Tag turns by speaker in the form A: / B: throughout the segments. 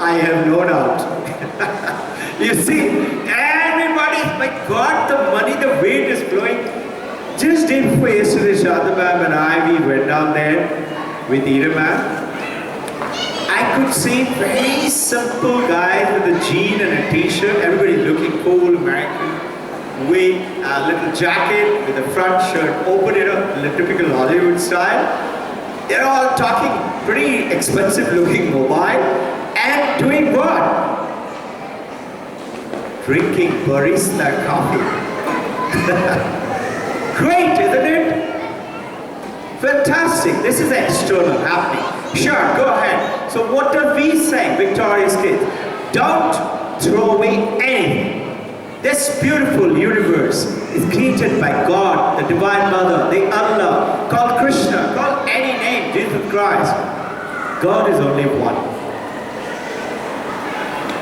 A: I have no doubt. You see, everybody, my God, the money, the wind is blowing. Just day before yesterday, Shada ma'am and I, we went down there with Ira ma'am. I could see very simple guys with a jean and a t-shirt, everybody looking cool, American, with a little jacket, with the front shirt open, the typical Hollywood style. They're all talking pretty expensive looking mobile and doing what? Drinking barista coffee. Great, isn't it? Fantastic. This is external happening. Sure, go ahead. So what are we saying, Victoria's kids? Don't throw away anything. This beautiful universe is created by God, the Divine Mother, the Allah, called Krishna, called any name, Jesus Christ. God is only one.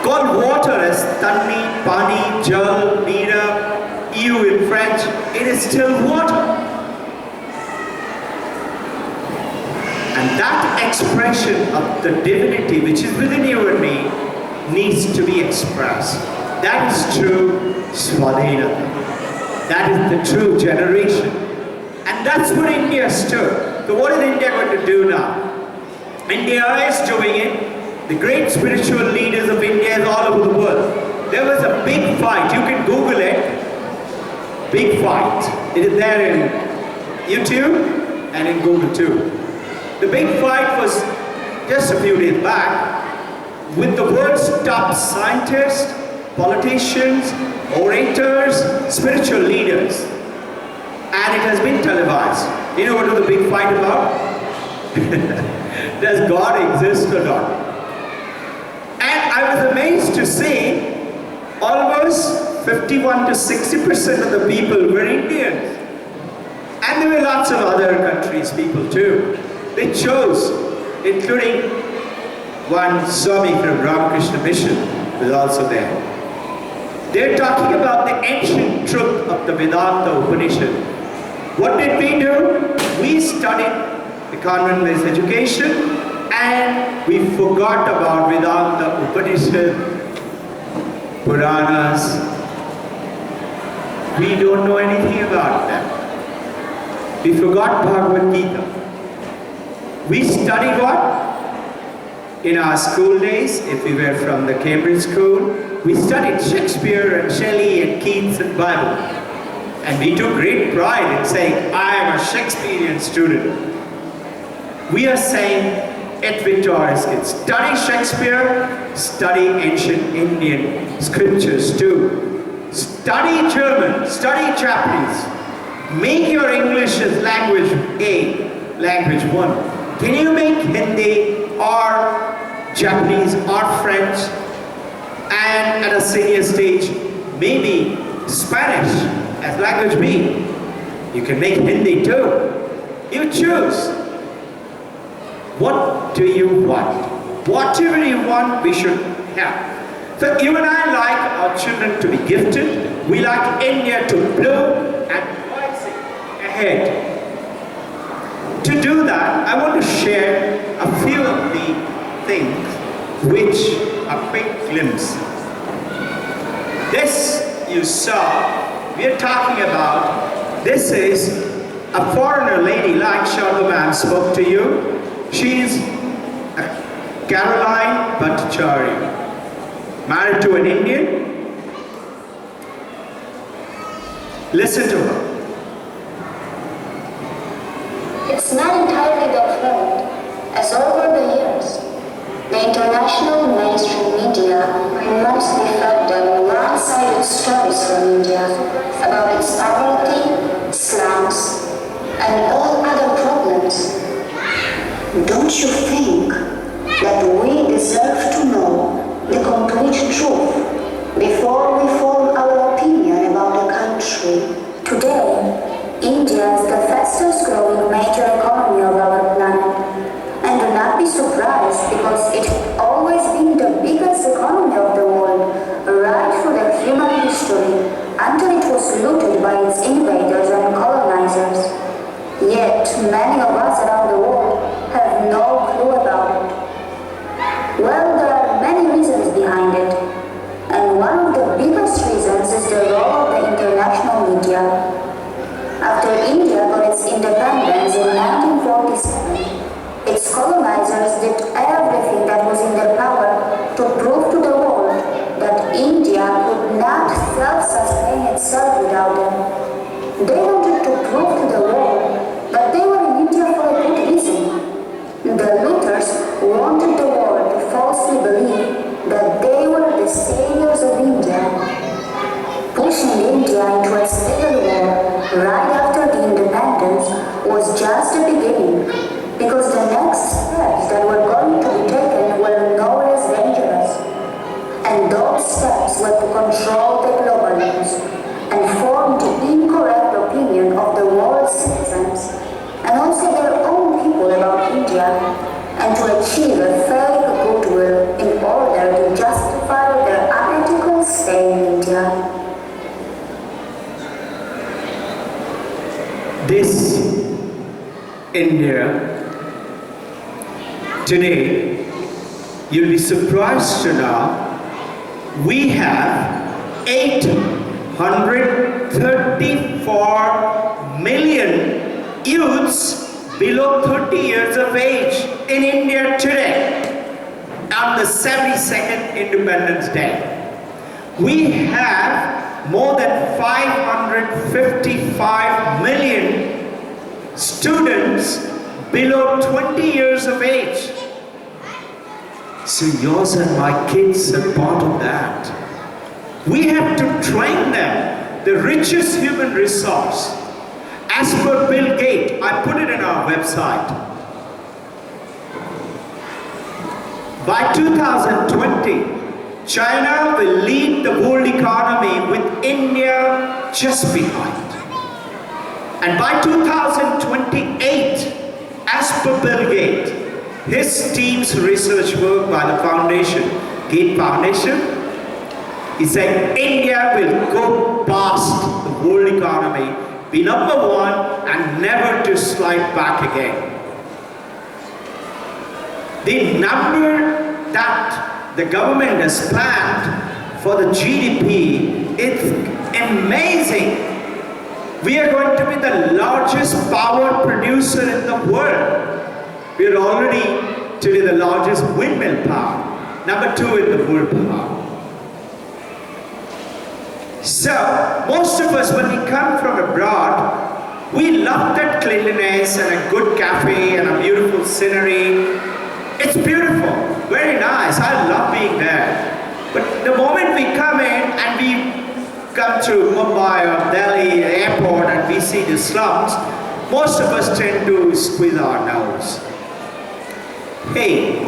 A: Called water as Tanni, Pani, Jal, Nira, you in French, it is still water. And that expression of the divinity which is within you and me needs to be expressed. That is true Swadhina. That is the true generation. And that's what India stood. So what is India going to do now? India is doing it. The great spiritual leaders of India is all over the world. There was a big fight. You can Google it. Big fight. It is there in YouTube and in Google too. The big fight was just a few days back with the world's top scientists, politicians, orators, spiritual leaders. And it has been televised. You know what was the big fight about? Does God exist or not? And I was amazed to see almost 51 to 60% of the people were Indians. And there were lots of other countries' people too. They chose, including one Swami from Ramakrishna Mission was also there. They're talking about the ancient truth of the Vedanta Upanishad. What did we do? We studied the convent-based education and we forgot about Vedanta Upanishad, Puranas. We don't know anything about them. We forgot Bhagavad Gita. We studied what? In our school days, if we were from the Cambridge school, we studied Shakespeare and Shelley and Keats and Bible. And we took great pride in saying, I am a Shakespearean student. We are saying at Victoria's kids, study Shakespeare, study ancient Indian scriptures too. Study German, study Japanese. Make your English as language A, language 1. Can you make Hindi or Japanese or French and at a senior stage maybe Spanish as language B? You can make Hindi too. You choose. What do you want? Whatever you want, we should have. So you and I like our children to be gifted. We like India to bloom and rise ahead. To do that, I want to share a few of the things which are quick glimpse. This you saw, we are talking about, this is a foreigner lady like Sharma ma'am spoke to you. She's Caroline Bhattacharya, married to an Indian. Listen to her.
B: It's not entirely their fault, as over the years, the international mainstream media mostly fed them one-sided stories from India about its poverty, slums, and all other problems. Don't you think that we deserve to know the complete truth before we form our opinion about a country? Today, India is the fastest growing major economy of our planet. And do not be surprised because it has always been the biggest economy of the world right through the human history until it was looted by its invaders and colonizers. Yet many of us around the world have no clue about it. Well, there are many reasons They wanted to prove to the world that they were in India for a good reason. The looters wanted the world to falsely believe that they were the saviors of India. Pushing India into a civil war right after the independence was just the beginning, because the next steps that were going to be taken were no less dangerous. And those steps were to control the global news and form the incorrect opinion of the world's citizens and also their own people about India, and to achieve a fake goodwill in order to justify their unethical stay in India.
A: This India today, you'll be surprised to know we have 834 million youths below 30 years of age in India today on the 72nd Independence Day. We have more than 555 million students below 20 years of age. So yours and my kids are part of that. We have to train them, the richest human resource. As per Bill Gates, I put it in our website. By 2020, China will lead the world economy with India just behind. And by 2028, as per Bill Gates, his team's research work by the foundation, Gates Foundation, he said India will go past the world economy, be number one, and never to slide back again. The number that the government has planned for the GDP, it's amazing. We are going to be the largest power producer in the world. We are already today the largest windmill power, number 2 in the world power. So, most of us when we come from abroad, we love that cleanliness and a good cafe and a beautiful scenery. It's beautiful, very nice, I love being there. But the moment we come in and we come to Mumbai or Delhi airport and we see the slums, most of us tend to squeeze our nose. Hey,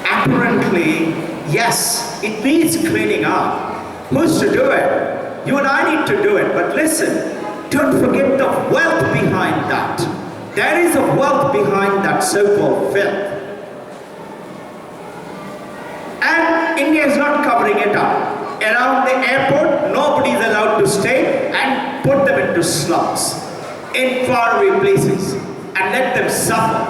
A: apparently, yes, it needs cleaning up. Who's to do it? You and I need to do it, but listen, don't forget the wealth behind that. There is a wealth behind that so-called filth. And India is not covering it up. Around the airport, nobody is allowed to stay and put them into slums, in faraway places, and let them suffer.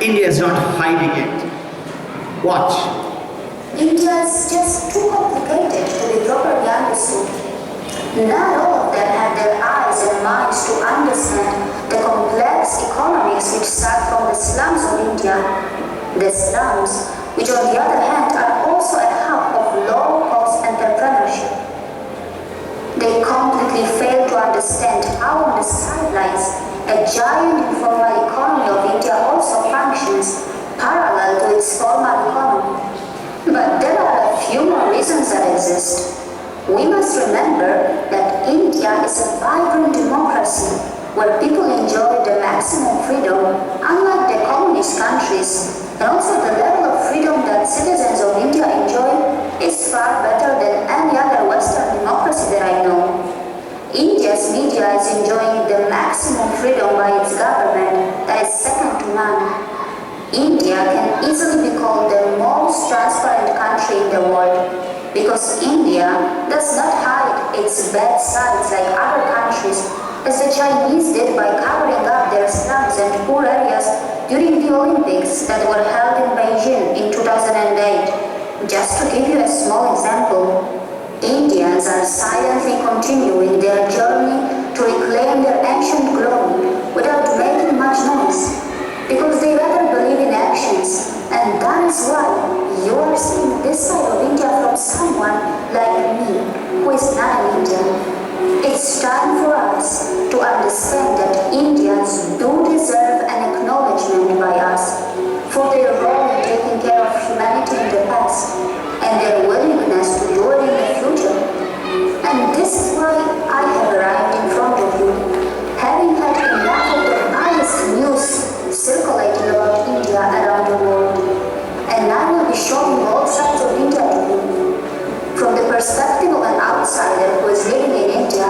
A: India is not hiding it. Watch.
B: India is just too complicated to be properly understood. Not all of them have their eyes and minds to understand the complex economics which start from the slums of India. The slums, which on the other hand are also a hub of low-cost entrepreneurship. They completely fail to understand how on the sidelines a giant informal economy of India also functions parallel to its formal economy. But there are a few more reasons that exist. We must remember that India is a vibrant democracy where people enjoy the maximum freedom, unlike the communist countries, and also the level of freedom that citizens of India enjoy is far better than any other Western democracy that I know. India's media is enjoying the maximum freedom by its government that is second to none. India can easily be called the most transparent country in the world because India does not hide its bad sides like other countries, as the Chinese did by covering up their slums and poor areas during the Olympics that were held in Beijing in 2008. Just to give you a small example, Indians are silently continuing their journey to reclaim their ancient glory without making much noise, because they rather believe in actions, and that is why you are seeing this side of India from someone like me, who who is not an Indian. It's time for us to understand that Indians do deserve an acknowledgement by us for their role in taking care of humanity in the past and their willingness to do it in the future. And this is why I have arrived in front of you, having had enough of the biased news circulating about India around the world. And I will be showing all sides of India to you. From the perspective of an outsider who is living in India,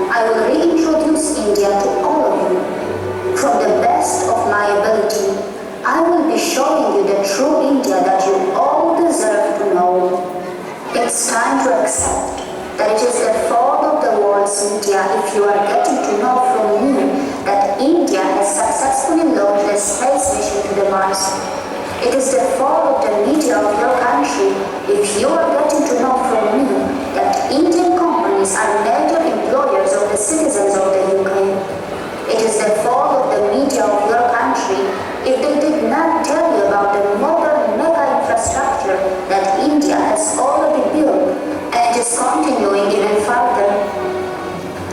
B: I will reintroduce India to all of you. From the best of my ability, I will be showing you the true India that you all deserve to know. It's time to accept that it is the fault of the world's media if you are getting to know from me that India has successfully launched a space mission to the Mars. It is the fault of the media of your country if you are getting to know from me that Indian companies are major employers of the citizens of the UK. It is the fault of the media of your country if they did not tell you about the modern mega infrastructure that India has already built and it is continuing even further.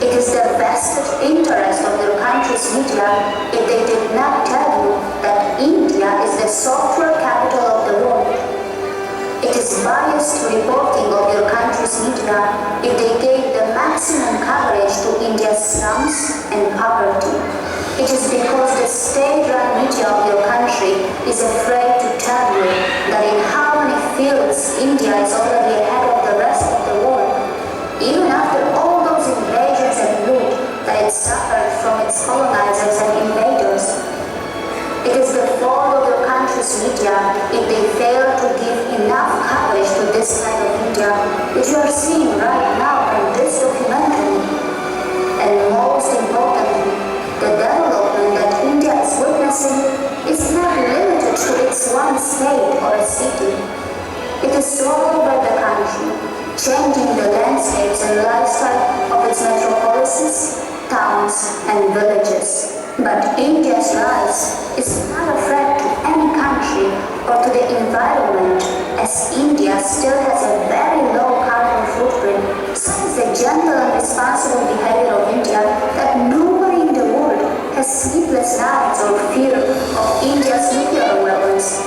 B: It is the vested interest of your country's media if they did not tell you that India is the software capital of the world. It is biased reporting of your country's media if they gave the maximum coverage to India's slums and poverty. It is because the state-run media of your country is afraid to tell you that in how many fields India is already ahead of the rest of the world, even after all those invasions and loot that it suffered from its colonizers and invaders. It is the fault of your country's media if they fail to give enough coverage to this kind of India, which you are seeing right now in this documentary. And most importantly, the development that India is witnessing is not limited to its one state or a city. It is all over the country, changing the landscapes and lifestyle of its metropolises, towns, and villages. But India's rise is not a threat to any country or to the environment, as India still has a very low carbon footprint. So is the gentle and responsible behavior of India that nobody in the world has sleepless nights or fear of India's nuclear weapons.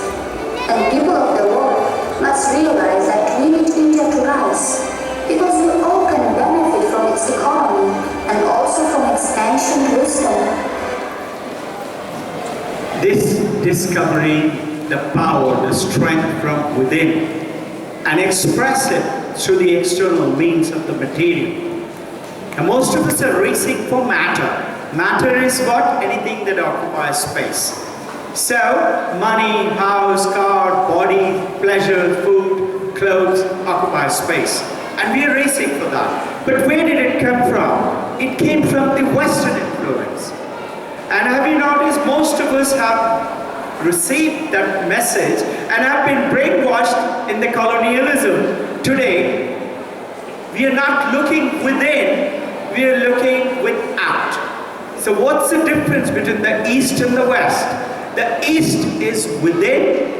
B: And people of the world must realize that we need India to rise, because we all can benefit from its economy and also from its ancient wisdom.
A: This discovering the power, the strength from within, and express it through the external means of the material. And most of us are racing for matter. Matter is what? Anything that occupies space. So, money, house, car, body, pleasure, food, clothes occupy space. And we are racing for that. But where did it come from? It came from the Western influence. And have you noticed most of us have received that message and have been brainwashed in the colonialism. Today, we are not looking within, we are looking without. So what's the difference between the East and the West? The East is within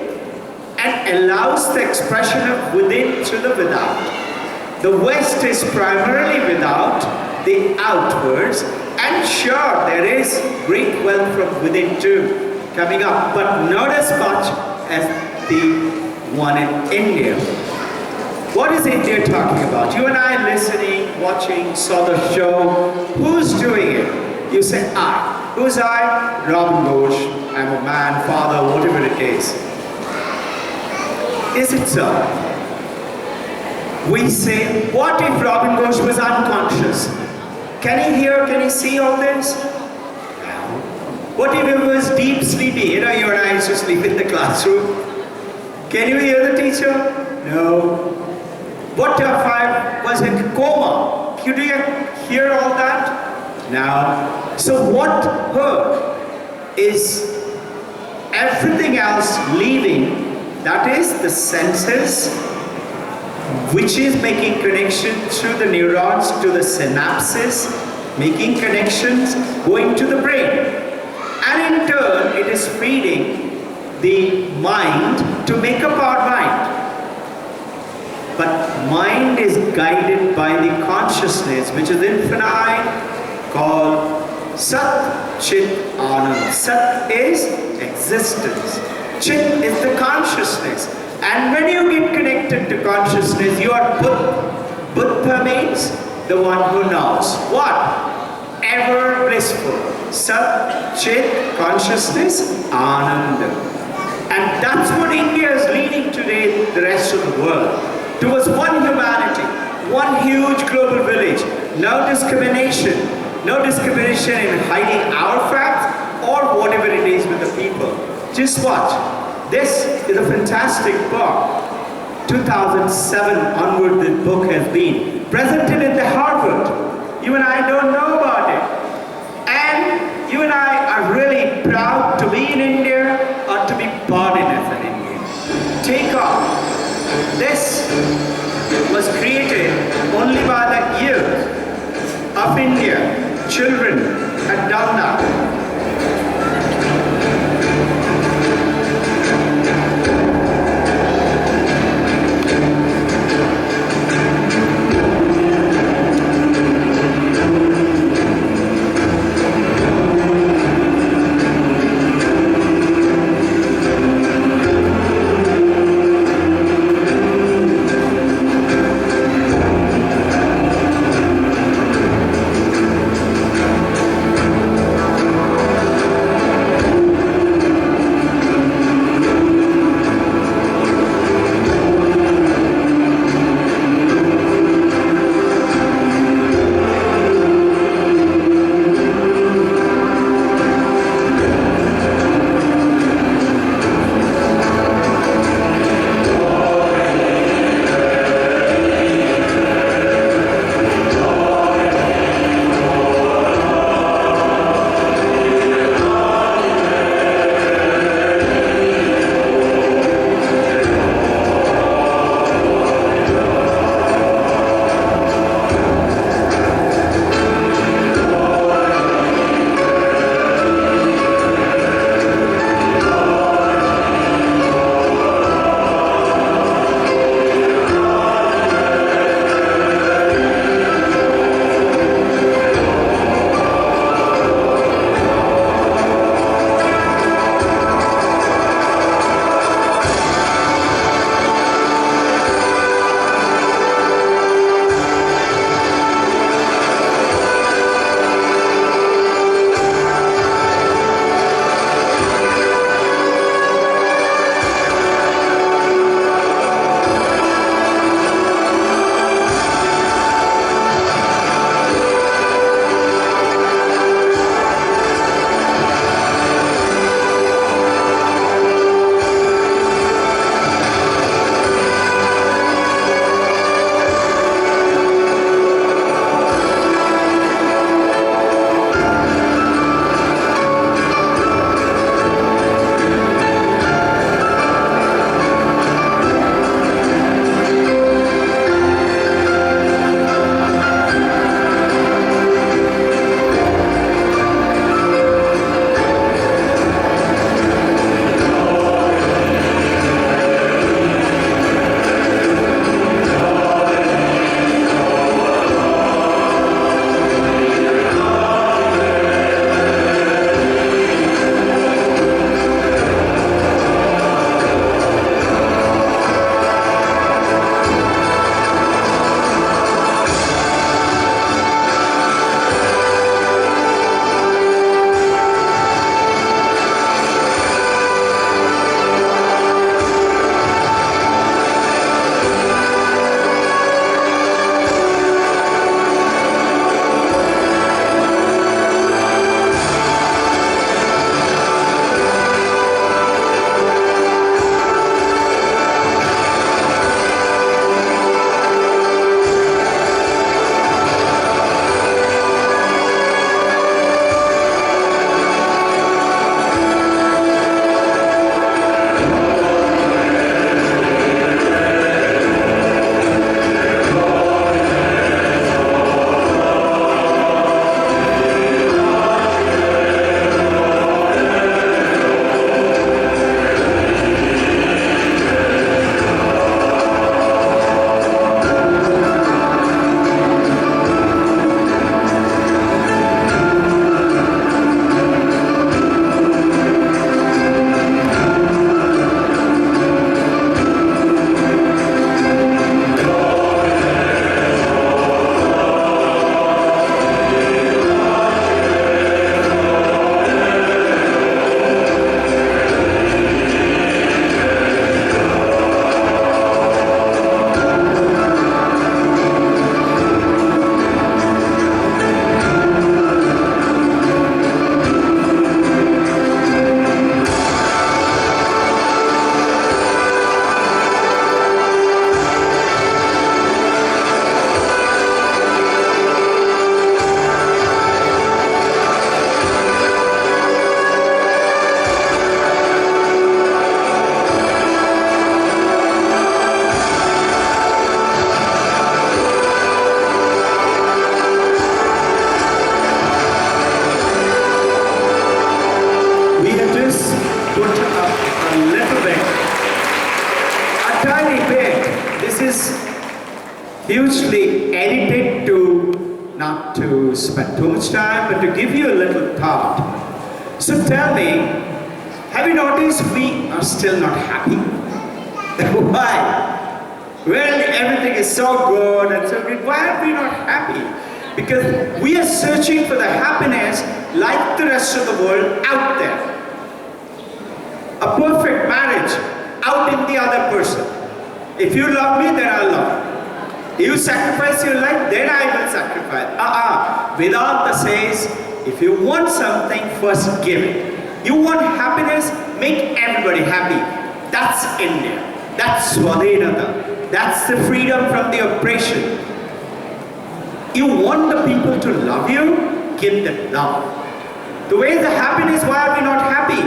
A: and allows the expression of within through the without. The West is primarily without, the outwards, and sure, there is great wealth from within too coming up, but not as much as the one in India. What is India talking about? You and I listening, watching, saw the show. Who's doing it? You say, I. Who's I? Robin Ghosh. I'm a man, father, whatever it is. Is it so? We say, what if Robin Ghosh was unconscious? Can he hear, can he see all this? What if it was deep sleepy? You know, you and I used to sleep in the classroom. Can you hear the teacher? No. What if I was in coma? Could you hear all that? No. So what heard is everything else leaving, that is the senses, which is making connection through the neurons to the synapses, making connections, going to the brain. And in turn, it is feeding the mind to make up our mind. but mind is guided by the consciousness which is infinite called Sat Chit Anand. Sat is existence. Chit is the consciousness. And when you get connected to consciousness, you are Buddha. Buddha means the one who knows. What? Ever blissful. Sat, Chit, consciousness, Ananda. And that's what India is leading today, the rest of the world. Towards one humanity, one huge global village. No discrimination. No discrimination in hiding our facts or whatever it is with the people. Just watch. This is a fantastic book. 2007 onward this book has been presented at the Harvard. You and I don't know about it. And you and I are really proud to be in India or to be born in as an Indian. Take off. This was created only by the youth of India. Children had done that. bit. A tiny bit. This is hugely edited to not to spend too much time, but to give you a little thought. So tell me, have you noticed we are still not happy? Why? Well, everything is so good and so great. Why are we not happy? Because we are searching for the happiness like the rest of the world out there. A perfect marriage out in the other person. If you love me, then I love you. You sacrifice your life, then I will sacrifice. Vedanta says, if you want something, first give it. You want happiness, make everybody happy. That's India. That's Swadhenata. That's the freedom from the oppression. You want the people to love you, give them love. The way the happiness, why are we not happy?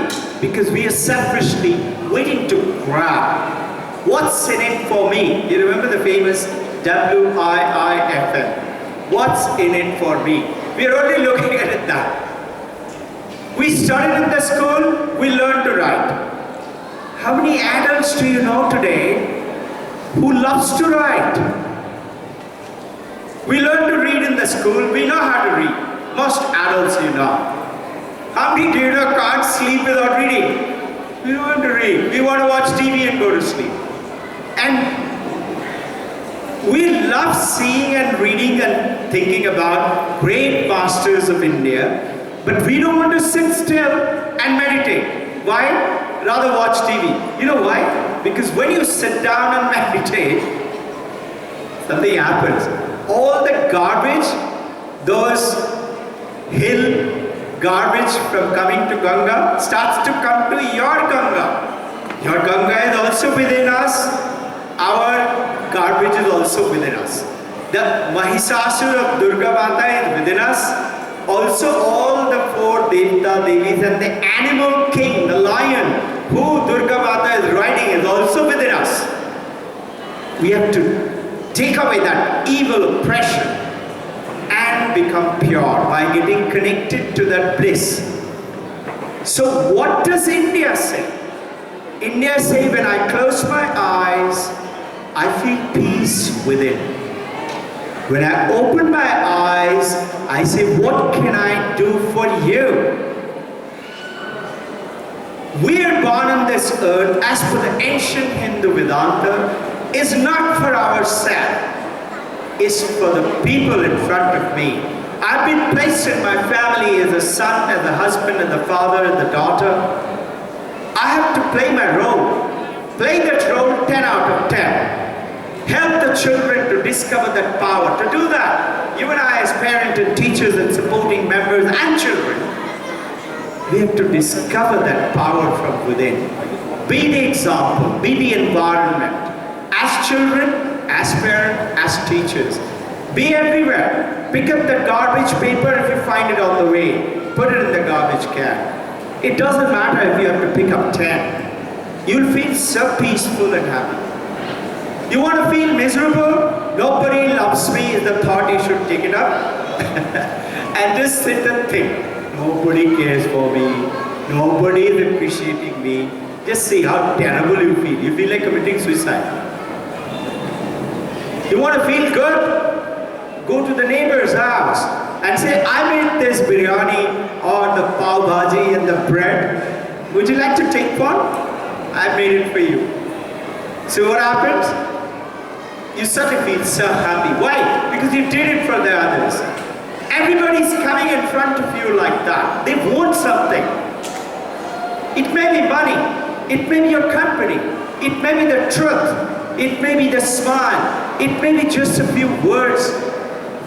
A: Because we are selfishly waiting to grab. What's in it for me? You remember the famous WIIFM? What's in it for me? We are only looking at it that. We studied in the school, we learned to write. How many adults do you know today who loves to write? We learn to read in the school, we know how to read. Most adults you know. How many do you know can't sleep without reading? We want to read. We want to watch TV and go to sleep. And we love seeing and reading and thinking about great masters of India, but we don't want to sit still and meditate. Why? Rather watch TV. You know why? Because when you sit down and meditate, something happens. All the garbage, those hill garbage from coming to Ganga, starts to come to your Ganga. Your Ganga is also within us. Our garbage is also within us. The Mahisasur of Durga Mata is within us. Also all the four Devta Devis and the animal king, the lion, who Durga Mata is riding is also within us. We have to take away that evil oppression and become pure by getting connected to that bliss. So what does India say? India say, when I close my eyes, I feel peace within. When I open my eyes, I say, what can I do for you? We are born on this earth, as per the ancient Hindu Vedanta, is not for ourselves. It's for the people in front of me. I've been placed in my family as a son, as a husband, as a father, as a daughter. I have to play my role. Play that role 10 out of 10. Help the children to discover that power. To do that, you and I as parents and teachers and supporting members and children, we have to discover that power from within. Be the example, be the environment. As children, as parents, as teachers. Be everywhere. Pick up the garbage paper if you find it on the way. Put it in the garbage can. It doesn't matter if you have to pick up 10. You'll feel so peaceful and happy. You want to feel miserable? Nobody loves me is the thought you should take it up. And just sit and think. Nobody cares for me. Nobody is appreciating me. Just see how terrible you feel. You feel like committing suicide. You want to feel good? Go to the neighbor's house and say, I made this biryani or the pav bhaji and the bread. Would you like to take one? I made it for you. So what happens? You suddenly feel so happy. Why? Because you did it for the others. Everybody's coming in front of you like that. They want something. It may be money. It may be your company. It may be the truth. It may be the smile. It may be just a few words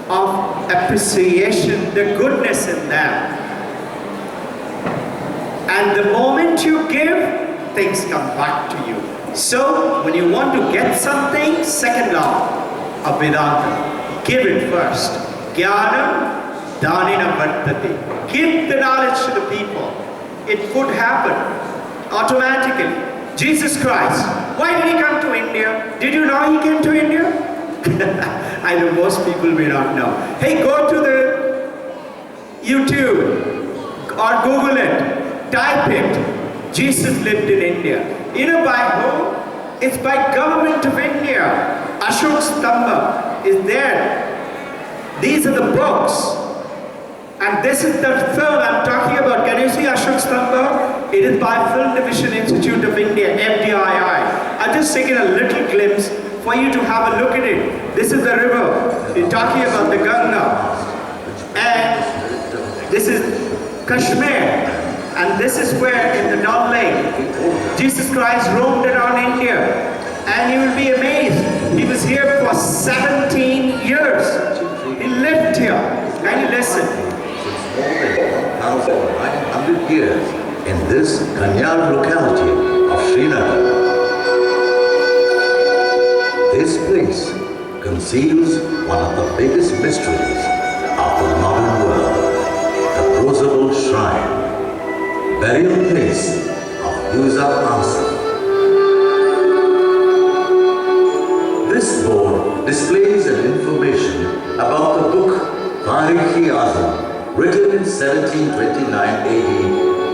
A: of appreciation, the goodness in them. And the moment you give, things come back to you. So, when you want to get something, second law of Vedanta, give it first. Jnanam dhanena vartate. Give the knowledge to the people. It would happen automatically. Jesus Christ, why did he come to India? Did you know he came to India? I know most people may not know. Hey, go to the YouTube or Google it. Type it. Jesus lived in India. You know by whom? It's by government of India. Ashok Stamba is there. These are the books. And this is the film I'm talking about. Can you see Ashok Stamba? It is by Film Division Institute of India, FDII. I'll just take a little glimpse for you to have a look at it. This is the river. We're talking about the Ganga. And this is Kashmir. And this is where in the Dal Lake, Jesus Christ roamed around India. And you will be amazed. He was here for 17 years. He lived here. Can you listen?
C: More than 1,900 years in this Kanyar locality of Srinagar. This place conceals one of the biggest mysteries of the modern world, the Rosable Shrine, burial place of User Asa. This board displays an information about the book Tarikh-e Azam, written in 1729 AD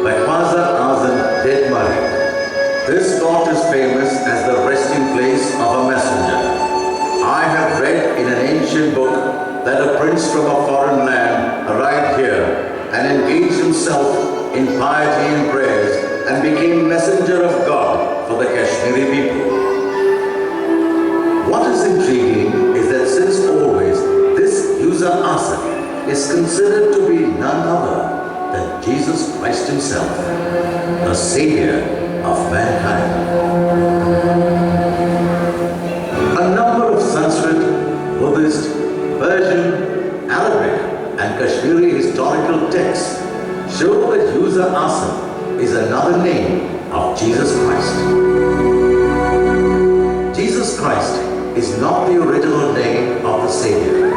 C: by Khwaja Azam Dedmari. This spot is famous as the resting place of a messenger. I have read in an ancient book that a prince from a foreign land arrived here and engaged himself in piety and prayers and became messenger of God for the Kashmiri people. What is intriguing is that since always this User Asa is considered to be none other than Jesus Christ himself, the Savior of mankind. A number of Sanskrit, Buddhist, Persian, Arabic and Kashmiri historical texts show that User Asa is another name of Jesus Christ. Jesus Christ is not the original name of the Savior.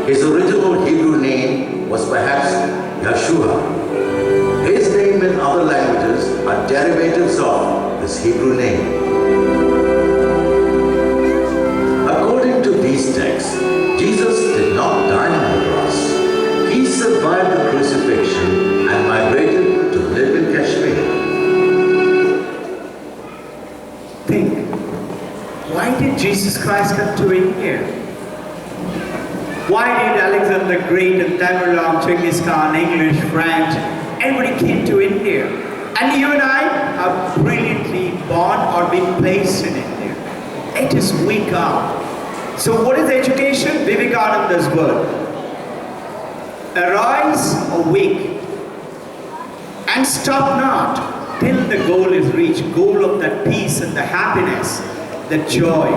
C: His original Hebrew name was perhaps Yeshua. His name in other languages are derivatives of this Hebrew name. According to these texts, Jesus did not die on the cross. He survived the crucifixion and migrated to live in Kashmir.
A: Think, why did Jesus Christ come to India? Why did Alexander the Great and Tamerlane, Genghis Khan, English, French, everybody came to India? And you and I are brilliantly born or been placed in India. It is we come. So what is education? Vivekananda's word. Arise, awake, and stop not till the goal is reached. Goal of that peace and the happiness, the joy,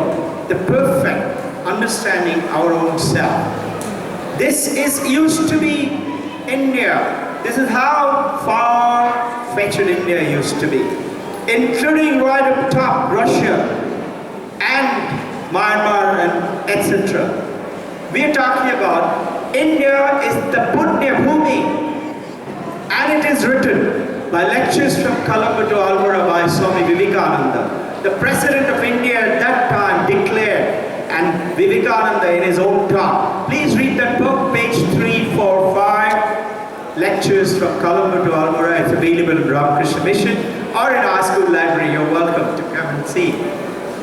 A: the perfect understanding our own self. This is used to be India. This is how far-fetched India used to be, including right up top Russia and Myanmar and etc. We are talking about India is the Punya Bhumi, and it is written by lectures from Colombo to Almora by Swami Vivekananda. The President of India at that time declared, and Vivekananda in his own talk. Please read that book, page 345, Lectures from Colombo to Almora. It's available in Ramakrishna Mission or in our school library. You're welcome to come and see.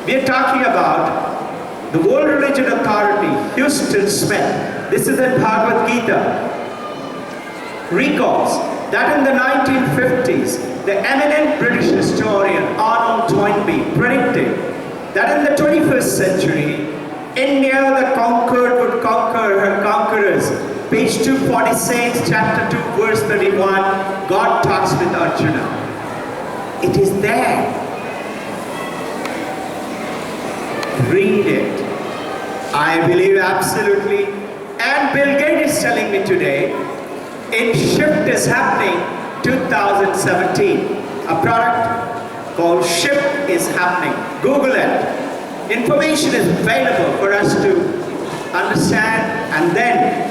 A: We are talking about the World Religion Authority, Houston Smith. This is in Bhagavad Gita. Recalls that in the 1950s, the eminent British historian Arnold Toynbee predicted that in the 21st century, India the conquered would conquer her conquerors. Page 246, chapter 2, verse 31, God talks with Arjuna. It is there. Read it. I believe absolutely. And Bill Gates is telling me today, a shift is happening 2017. A product called Shift is happening. Google it. Information is available for us to understand, and then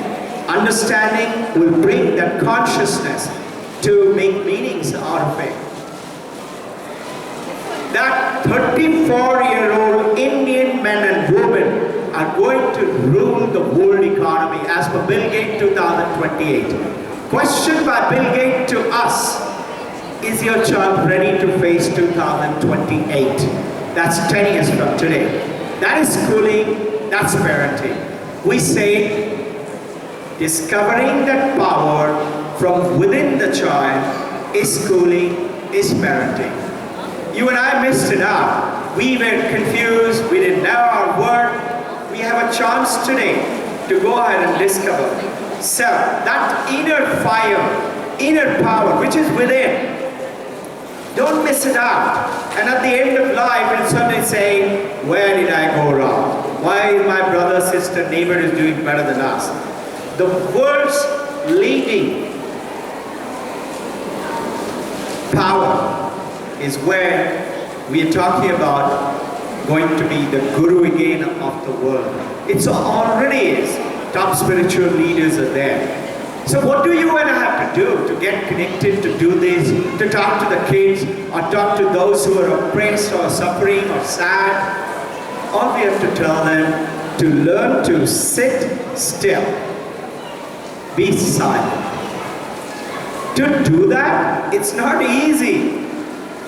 A: understanding will bring that consciousness to make meanings out of it. That 34-year-old Indian men and women are going to rule the world economy as per Bill Gates 2028. Question by Bill Gates to us. Is your child ready to face 2028? That's 10 years from today. That is schooling, that's parenting. We say discovering that power from within the child is schooling, is parenting. You and I missed it out. We were confused, we didn't know our work. We have a chance today to go ahead and discover self, that inner fire, inner power which is within. Don't miss it out. And at the end of life, when somebody say, where did I go wrong? Why is my brother, sister, neighbor is doing better than us? The world's leading power is where we are talking about going to be the guru again of the world. It's already is. Top spiritual leaders are there. So what do you and I have to do to get connected, to do this, to talk to the kids, or talk to those who are oppressed or suffering or sad? All we have to tell them to learn to sit still, be silent. To do that, it's not easy.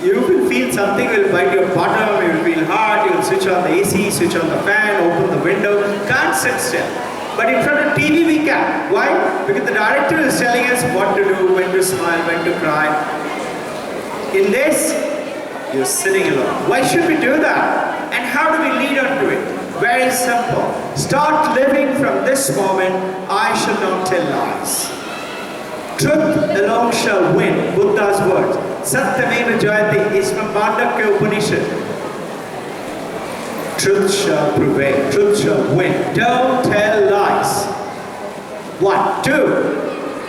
A: You will feel something will bite your bottom, you will feel hard, you will switch on the AC, switch on the fan, open the window, can't sit still. But in front of TV we can. Why? Because the director is telling us what to do, when to smile, when to cry. In this, you're sitting alone. Why should we do that? And how do we lead on to it? Very simple. Start living from this moment. I shall not tell lies. Truth alone shall win. Buddha's words. Satyameva Jayate is from Mandakya Upanishad. Truth shall prevail. Truth shall win. Don't tell lies. 1, 2.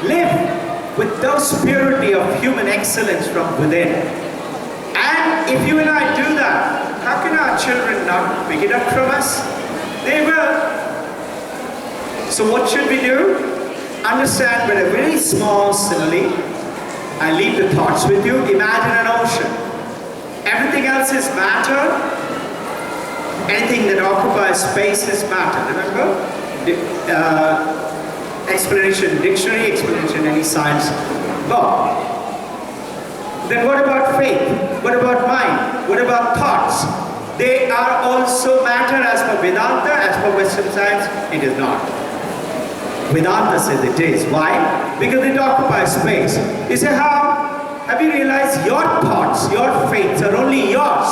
A: Live with those purity of human excellence from within. And if you and I do that, how can our children not pick it up from us? They will. So what should we do? Understand with a very small simile. I leave the thoughts with you. Imagine an ocean. Everything else is matter. Anything that occupies space is matter. Remember? Explanation dictionary, explanation any science book. Then what about faith? What about mind? What about thoughts? They are also matter as per Vedanta, as per Western science. It is not. Vedanta says it is. Why? Because it occupies space. You say how? Have you realized your thoughts, your faiths are only yours?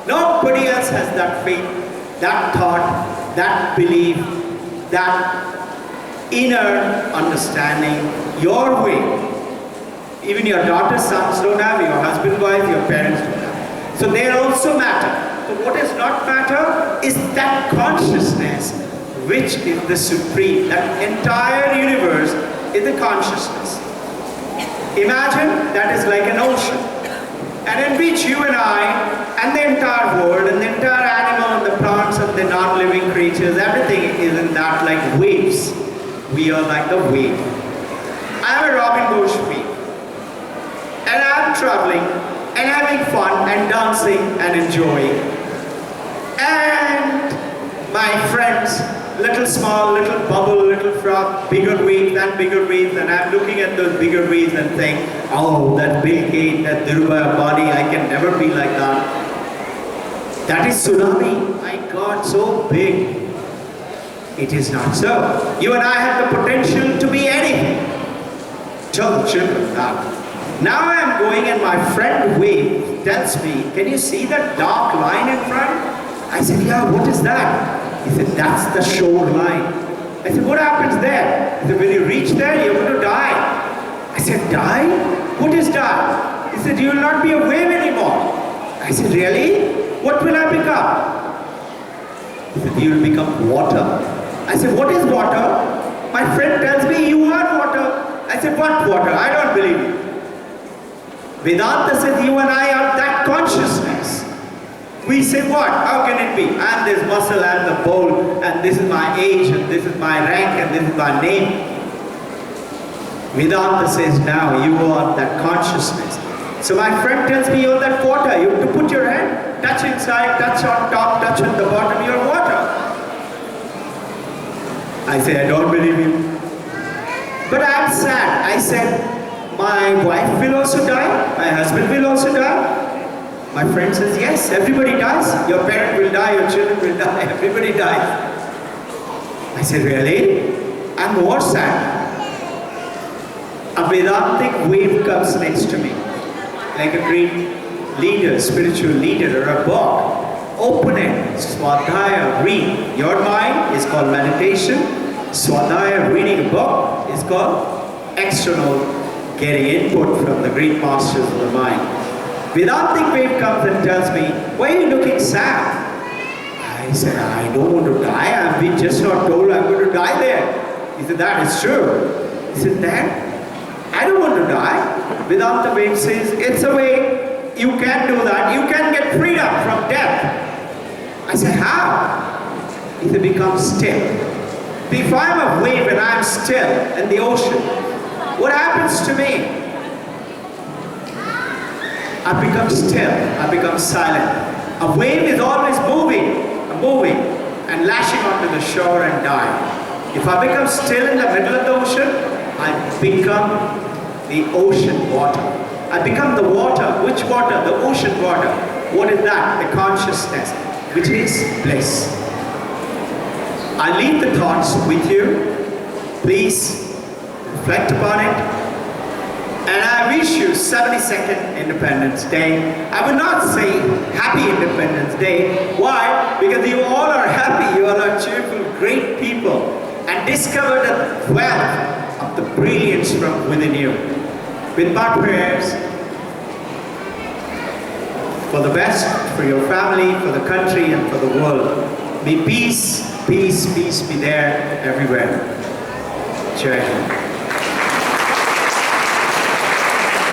A: Nobody else has that faith, that thought, that belief, that inner understanding, your way. Even your daughters, sons don't have, your husband, wife, your parents don't have. So they also matter. So what is not matter is that consciousness which is the supreme. That entire universe is the consciousness. Imagine that is like an ocean, and in which you and I and the entire world and the entire animal and the plants and the non-living creatures, everything is in that like waves. We are like the wave. I am a Robin Bush wave, and I am traveling and having fun and dancing and enjoying. And my friends, little small, little bubble, little frog, bigger waves, and I'm looking at those bigger waves and think, oh, that Bill Gates, that Dhirubhai Ambani, I can never be like that. That is tsunami. My God, so big. It is not so. You and I have the potential to be anything. Tell the children that. Now I am going and my friend wave tells me, can you see that dark line in front? I said, yeah, what is that? He said, that's the shoreline. I said, what happens there? He said, when you reach there, you're going to die. I said, die? What is die? He said, you will not be a wave anymore. I said, really? What will I become? He said, you will become water. I said, what is water? My friend tells me, you are water. I said, what water? I don't believe you. Vedanta says, you and I are that consciousness. We say what? How can it be? I'm this muscle, I'm the bone, and this is my age, and this is my rank, and this is my name. Vedanta says now you are that consciousness. So my friend tells me you're that water. You have to put your hand, touch inside, touch on top, touch on the bottom, you're water. I say, I don't believe you. But I'm sad. I said, my wife will also die, my husband will also die. My friend says, yes, everybody dies. Your parent will die, your children will die, everybody dies. I said, really? I'm more sad. A Vedantic wave comes next to me, like a great leader, spiritual leader, or a book. Open it, Swadhyaya, read. Your mind is called meditation. Swadhyaya, reading a book, is called external, getting input from the great masters of the mind. Vedantic wave comes and tells me, why are you looking sad? I said, I don't want to die. I've been just not told I'm going to die there. He said, that is true. He said, Dad, I don't want to die. Vedanta wave says, it's a way. You can do that. You can get freedom from death. I said, how? He said, become still. If I'm a wave and I'm still in the ocean, what happens to me? I become still. I become silent. A wave is always moving and lashing onto the shore and dying. If I become still in the middle of the ocean, I become the ocean water. I become the water. Which water? The ocean water. What is that? The consciousness, which is bliss. I leave the thoughts with you. Please reflect upon it. And I wish you 72nd Independence Day. I would not say Happy Independence Day. Why? Because you all are happy. You all are cheerful, great people. And discover the wealth of the brilliance from within you. With my prayers for the best, for your family, for the country, and for the world. May peace, peace, peace be there everywhere. Jai Hind.